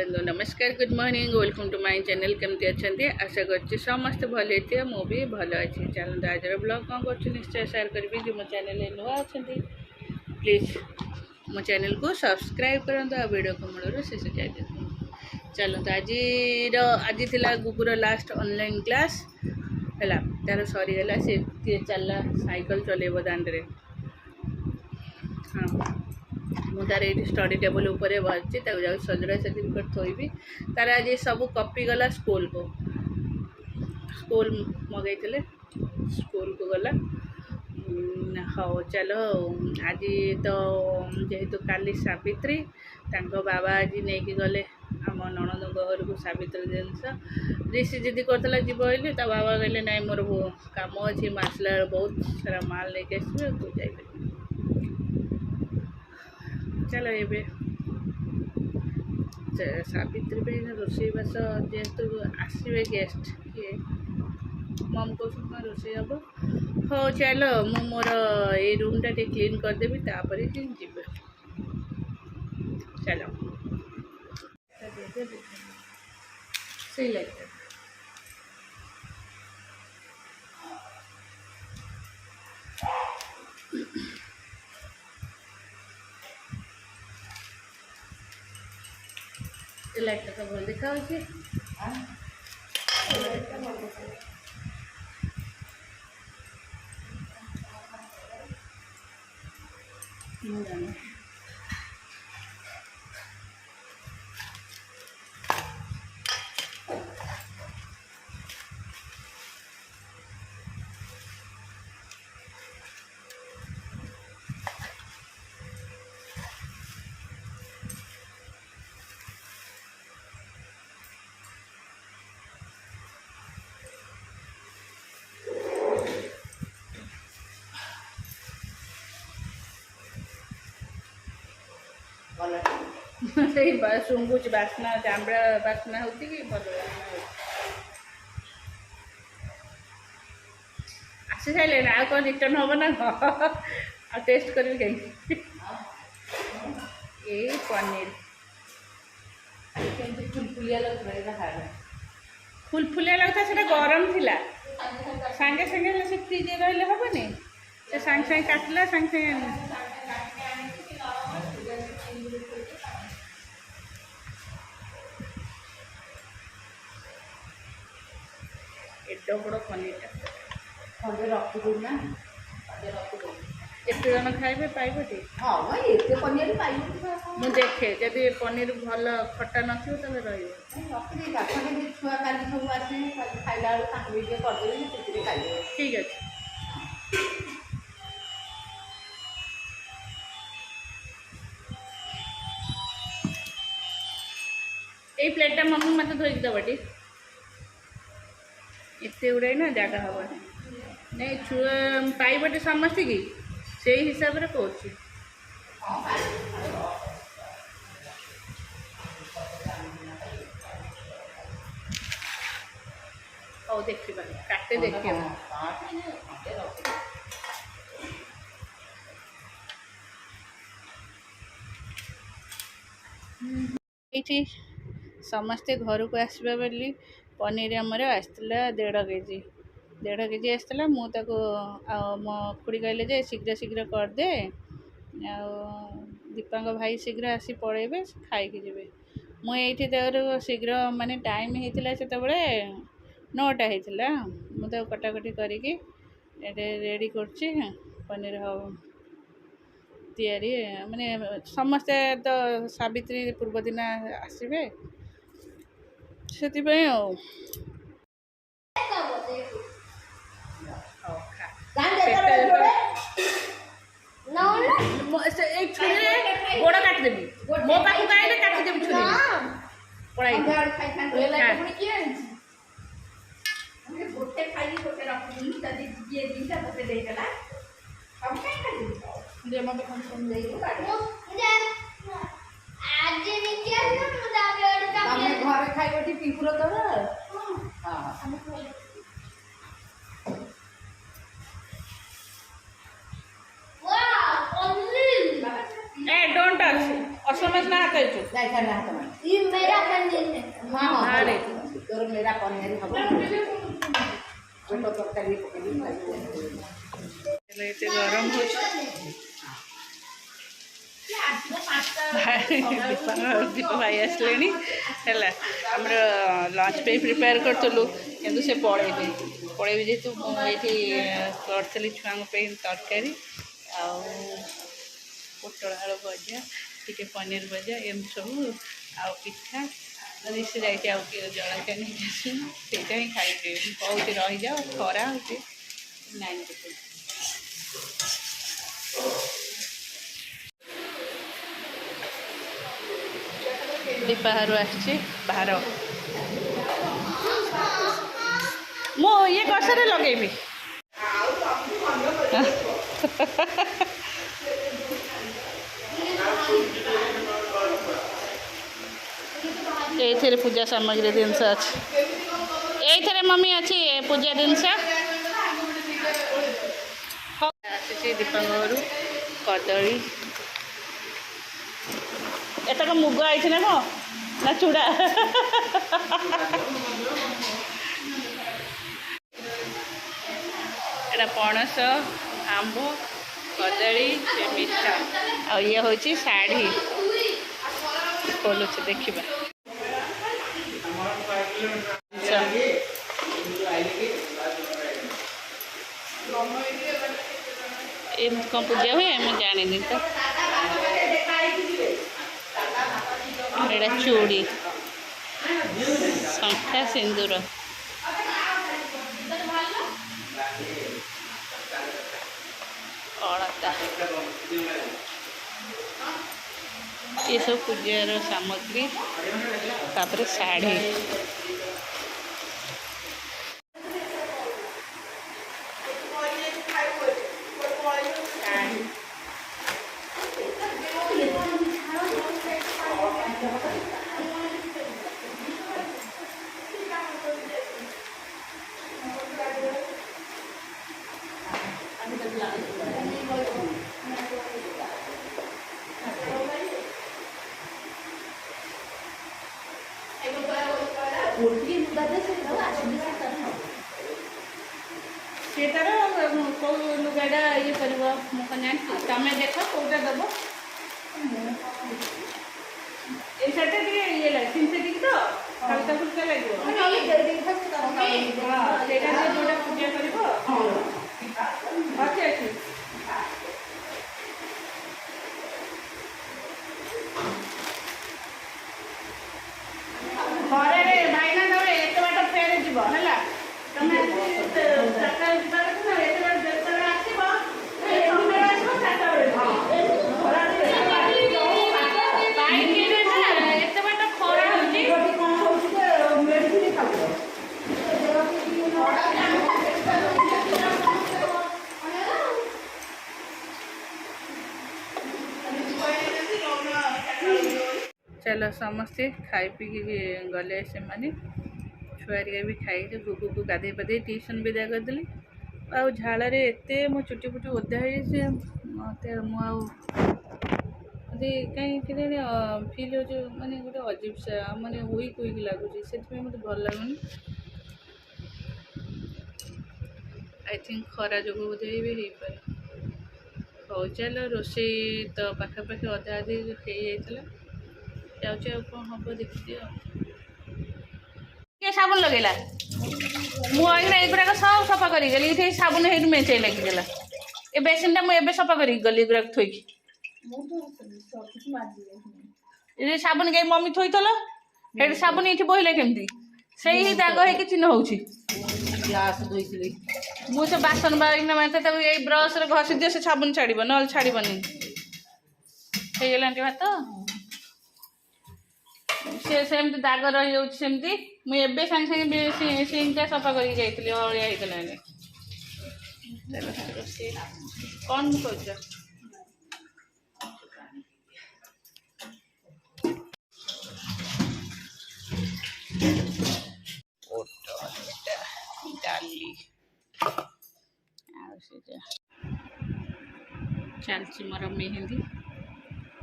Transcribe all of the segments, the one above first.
hello नमस्कार good morning welcome to my channel केमती अच्छा आशा कर समस्त भल हो मु भी भल अच्छी चलते आज ब्लॉग कौन कर निश्चय शेयर करी जो मो चैनल नुआ अच्छा प्लीज मो चैनल को सब्सक्राइब करते आ वीडियो को मूल शेष जाए चलते आज थी गुगुर लास्ट ऑनलाइन क्लास है तार सरीगला सी चलला साइकिल चलेब दांडे हाँ मुझे ये स्टडी टेबल उपर बच्ची जा सजड़ा सर्टिफिकेट थोबी तार आज सब कॉपी गला स्कूल को स्कूल मगई स्कूल को गला हाँ चलो आज तो जेहेतु काली सावित्री बाबा आज नहीं गले आम नणंद घर को सावित्री जिनस ऋषि जिदी करता जी बोली बाबा कहले ना मोर कम अच्छी आसला बहुत सारा माल लेके आसवे तू जाइए चलो ये सावित्री पे रोषेईबास जेहेतु आसवे गेस्ट किए मम को रोषे हम हाँ चलो मु मोर ये रूमटा टे क्लीन करदेवी तापर जी चलो सही लगता लाइट तो भल देखा सही शुंगुच बास्ना चामड़ा बास्ना होती कि भल आसी सारे आ कौन रिटर्न हम ना आ टेस्ट करी कहीं ये पनीर फुलफुलिया लगता फुलफुलिया लगता से गरम थिला सांगे सांगे से फ्रिज रही हेनी से सांगे सांगे काटला सांगे सांगे एड बड़ पनीर खंडे रखी ना एत जन खाइबे पाइब टी हाँ ये पनीर मुझे देखे जदि पनीर भल खटा न तबे रही छुआ का सब आसे खाइला करदेवी ठीक अच्छे ये प्लेटा मम्मी मत धोई दबटी एते गुड़ाई ना जगह हम नहीं छुआ पाइबटे समस्त की से हिसाब से कौन ओ देखिए काटे देखिए ये समस्ते घर को आसबा बोली पनीर आमर आसला 1.5 केजी आसला मुझे मो खुड़ी कहले जे शीघ्र शीघ्र करदे दीपा भाई शीघ्र आसी पड़े खाई जी मुझे तर शीघ्र माने टाइम होता से 9टा होता मुझे कटाकटी करके रेडी कर पनीर तैयारी माने समस्ते तो सावित्री पूर्व दिन आसबे से गोड़ काटदेवी मो पाखु आए काटिदेवी छुरी पड़ाई गोटे खाई गोटे रखी ये दिनटा मत देला हम काय खाई दे मत फंक्शन दे आज निकिया ना मुदा हम घर खाइबटी पिपुर तो हां डोंट टच असमझ ना आता ये मेरा ବାହାରେ ତୋର ମେରା ପନିଆରି ହବ ପେଟ ତରକାରୀ ପକେଇକି ହେଲେ ଏତେ ଗରମ ହେଉଛି ଦୀପ ଭାଇ ଆସିଲେଣି ହେଲା ଆମର ଲଞ୍ଚ ପାଇଁ ପ୍ରିପେୟାର କରିଥିଲୁ କିନ୍ତୁ ସେ ପଳେଇବି ଯେହେତୁ ମୁଁ ଏଇଠି କରିଥିଲି ଛୁଆଙ୍କ ପାଇଁ ତରକାରୀ ଆଉ ପୋଟଳ ଆଳୁ ଭଜା ଟିକେ ପନିର ଭଜା ଏମିତି ସବୁ ଆଉ ପିଠା ସେ ଯାଇଛି ଆଉ ଜଳଖିଆ ନେଇକି ଆସିବୁ ସେଇଟା ହିଁ ଖାଇବି କହୁଛି ରହିଯାଉ ଖରା ହେଉଛି ନାଇଁ ବାହାରୁ ଆସିଛି ବାହାର ମୁଁ ଇଏ କଷାରେ ଲଗେଇବି ଏଇଥିରେ ପୂଜା ସାମଗ୍ରୀ ଜିନିଷ ଅଛି ଏଇଥିରେ ମମ୍ମୀ ଅଛି ପୂଜା ଜିନିଷ ଆସିଛି ଦୀପାଙ୍କ ଘରୁ କଦଳୀ ଏତକ ମୁଗ ଆଇଛି ନା କଣ ନା ଚୁଡ଼ା ଏଇଟା ପଣସ ଆମ୍ବ କଦଳୀ ମିଠା ଆଉ ଇଏ ହେଉଛି ଶାଢ଼ୀ ଖୋଲୁଛି ଦେଖିବା ଏମିତି କ'ଣ ପୂଜା ହୁଏ ମୁଁ ଜାଣିନି ତ ଏଇଟା ଚୁଡ଼ି ଶଙ୍ଖା ସିନ୍ଦୁର ଅଳତା ଏସବୁ ପୂଜାର ସାମଗ୍ରୀ ତାପରେ ଶାଢ଼ୀ ସେ ତାର କେଉଁ ଲୁଗାଟା ଇଏ କରିବ ମୁଁ କ'ଣ ଜାଣିଛି ତମେ ଦେଖ କେଉଁଟା ଦେବ ଏଇ ଶାଢ଼ୀଟା ଟିକେ ଇଏ ଲାଗେ ସିନ୍ଥେଟିକ୍ ତ ହାଲକା ଫୁଲକା ଲାଗିବ ସେଇଟା ଯେଉଁଟା ପୂଜା କରିବ ଅଛି ଅଛି ଖରାରେ ଭାଇନା ତମେ ଏତେ ବାଟ ଫେରେ ଯିବ ହେଲା ତମେ ଚାରିଟା ଯିବା କଥା ନା ଏତେ ବାଟ ଯେତେବେଳେ ଆସିବ ଚାରିଟା ବେଳେ ଏତେ ବାଟ ଖରା ହେଉଛି କ'ଣ ହେଉଛି ମେଡ଼ିସିନ ଖାଉଛ चलो समस्ते खाई पी गले से छुआरिका भी खाई गुगु गाधे पाधे ट्यूशन विदा करदेली आ झाड़ एत मो चुटी फुटी ओदा हो मत मुझे कहीं फिल हो माने गोटे अजीब सा माने वीक वीक लगुच से मत भल लगुनि आई थिंक खरा जो बोधे भी हो पाए हौ चल रोसे तो पाखापाखि अधा अधी हो जाता जाऊँ कौन हम देखिए साबुन लगेगा मुझे एगुड़ाक सब सफा कर साबुन है मेचे लगिगला ए बेसिन टा मुझे सफा कर गली एगुड़ा थोक साबुन कहीं मम्मी थोल हे साबुन ये बोला केमती से ही दाग है चिन्ह हो मुझे बासन बारिना मारते ब्रश घसी दिए से साबुन छाड़ ना छाड़बनी भात सेमती दाग रही सेमती मुझे सांगे सांगे सिंटा सफा कर हलिया कौन कर चलती मोर मेहंदी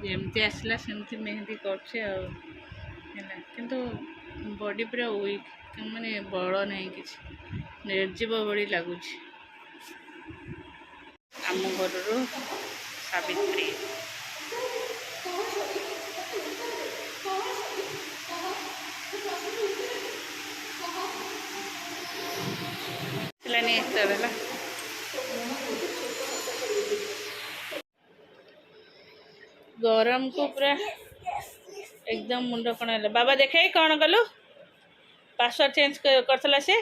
जमती आसला सेमती मेहंदी कर बॉडी पूरा वीक माने बल नहीं किसी निर्जीव भली लगुच आम घर सावित्री गरम को पूरा एकदम मुंड कण है बाबा देखे कौन कलु पासवर्ड चेंज करथला से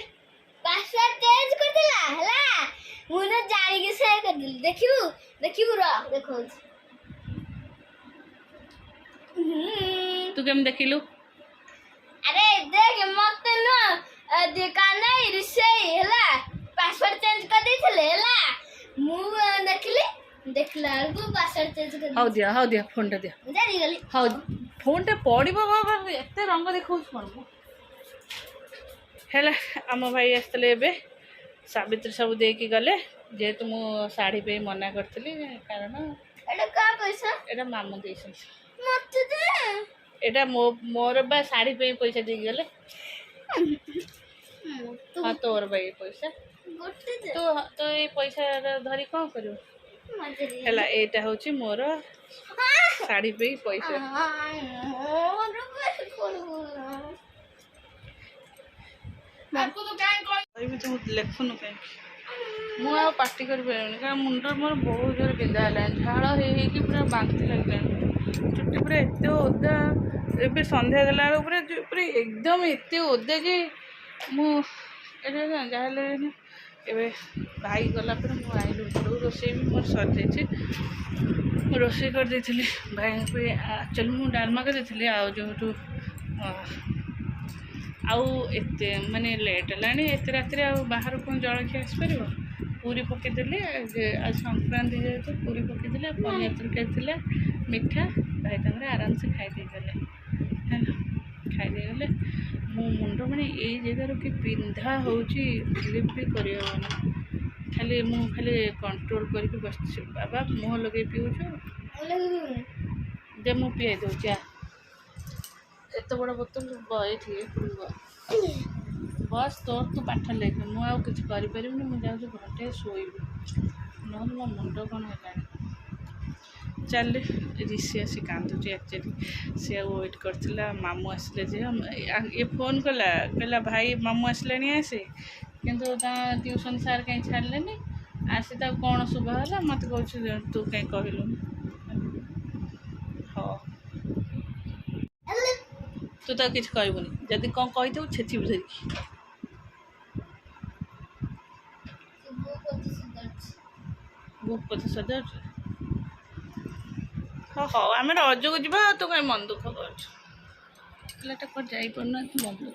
पासवर्ड चेंज करथिला हला मुनो जानी के शेयर कर दिल देखिबू देखिबू र देखो तू केम देखिलु अरे देख मत न देखा नहीं रिसे हला पासवर्ड चेंज कर देथिले हला मु देखली देखला को पासवर्ड चेंज कर हाउ दिया फोन टा दिया जानी गली हाउ फोन टा पड़िबो बाबा एते रंग देखौछ कोन हेला आम भाई आसले एबे सावित्री सब देकी गले जेहेतु मु साड़ी पे मना करथली कारण एटा का पैसा एटा मामू देसन मत दे एटा मोर बा साड़ी पे पैसा दे गले तू हां तोर भाई पैसा गोटे दे तो ये पैसा धरी कौन करू मजरी हेला एटा होची मोर साड़ी पे पैसा आपको तो क्या କହିବି ତୁ ଲେଖୁନୁ କାହିଁକି ମୁଁ ଆଉ ପାଟି କରିପାରିବିନି କାରଣ ମୁଣ୍ଡ ମୋର ବହୁତ ଜୋରେ ବିନ୍ଧା ହେଲାଣି ଝାଳ ହେଇକି ପୁରା ବାନ୍ତି ଲାଗିଲାଣି ଚୁଟି ପୁରା ଏତେ ଓଦା ଏବେ ସନ୍ଧ୍ୟା ଦେଲା ବେଳକୁ ପୁରା ଏକଦମ ଏତେ ଓଦା ଯେ ମୁଁ ଏଇଟା ଯାହା ହେଲେ ଏବେ ଭାଇ ଗଲା ପରେ ମୁଁ ଆଇଲି ଉପରକୁ ରୋଷେଇ ବି ମୋର ସରିଯାଇଛି ମୁଁ ରୋଷେଇ କରିଦେଇଥିଲି ଭାଇଙ୍କ ପାଇଁ ଆକ୍ଚୁଆଲି ମୁଁ ଡାଲମା କରିଦେଇଥିଲି ଆଉ ଯେଉଁଠୁ आउ एते माने लेट है एत राति बाहर कौन जलखिया आसपर पूरी पकईदेली आज संक्रांति जेहतु पूरी पकईदेली पनीर तरकारी थी मिठा भाई तंगे आराम से खाईदे गले है खाईदे मो मुंड मैंने यही जगार कि पिंधा हो बिलीव भी कर खाली खाली कंट्रोल करके बस बाबा मुँह लगे पीऊच दे मु पीई दूची एत बड़ बोतल ये बस तोर तू पाठ लेख मुझे करें मुझे घंटे शोबी ना मो मुंड कौन है चल ऋषि आसी कांदुची एक्चुअली सी वेट करथिला मामू आसले जे ये फोन कला कहला भाई मामू आसले आसे किंतु ट्यूशन सार कहीं छाड़े आसी कौन शुभा है मत कह तू कहीं कहलु हाँ तू तो किसी कहबुनि जदि कौन कही छेची धरिकी बुक पति सजाड़ हाँ हाँ आम रजक जा तू कहीं मन दुख कर जापर मन दुख